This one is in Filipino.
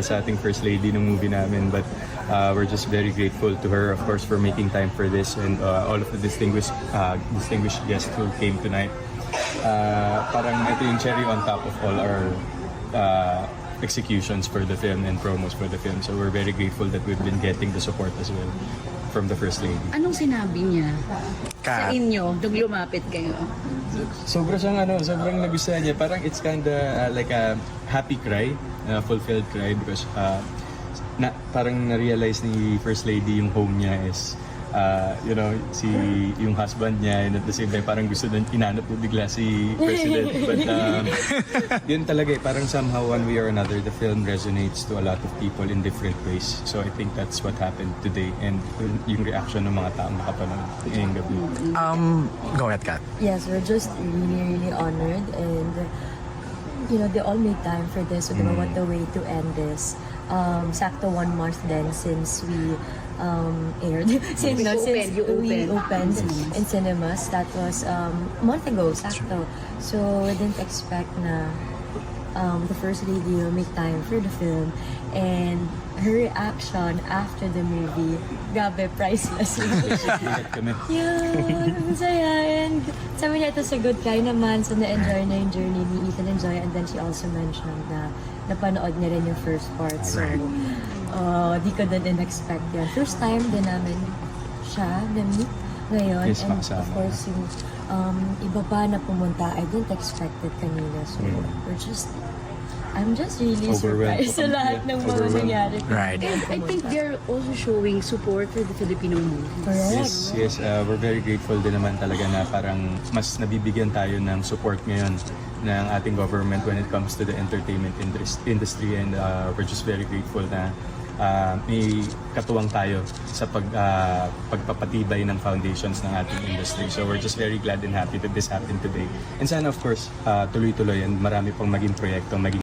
sa ating First Lady ng movie namin, but we're just very grateful to her, of course, for making time for this, and all of the distinguished guests who came tonight. Parang ito yung cherry on top of all our executions for the film and promos for the film, so we're very grateful that we've been getting the support as well from the First Lady. Anong sinabi niya sa Kat. inyo nung lumapit kayo? Sobrang nagustuhan niya. Parang it's kinda like a happy cry, fulfilled cry, because parang na-realize ni First Lady yung home niya is yung husband niya, and at the same time parang gusto na inanap mo bigla si President. But yun talaga parang somehow one way or another the film resonates to a lot of people in different ways. So I think that's what happened today, and yung reaction ng mga taong nakapanood ngayong gabi. Go ahead, Kat. Yes, we're just really honored, and they all made time for this. So what the way to end this. Sakto 1 month then since we aired. since we opened in cinemas. That was a month ago, sakto. So we didn't expect na the First Lady will make time for the film, and her reaction after the movie, grabe, priceless. Yun, saya. And sabi niya, ito sa good guy naman, so na-enjoy na yung journey ni Ethan and Joy. And then she also mentioned na napanood niya rin yung first part. So, di ko din in-expect yan. First time din namin siya na-meet ngayon. Yes, and makasama. of course, yung iba pa na pumunta, I didn't expect it kanina. So, I'm just really Overwhelmed. surprised sa lahat ng mga Overwhelmed. nangyari. Right. And I think they're also showing support for the Filipino movies. Correct. Yes, we're very grateful din naman talaga na parang mas nabibigyan tayo ng support ngayon ng ating government when it comes to the entertainment industry, and we're just very grateful na may katuwang tayo sa pagpapatibay ng foundations ng ating industry. So we're just very glad and happy that this happened today. And sana of course, tuloy-tuloy and marami pang maging proyektong maging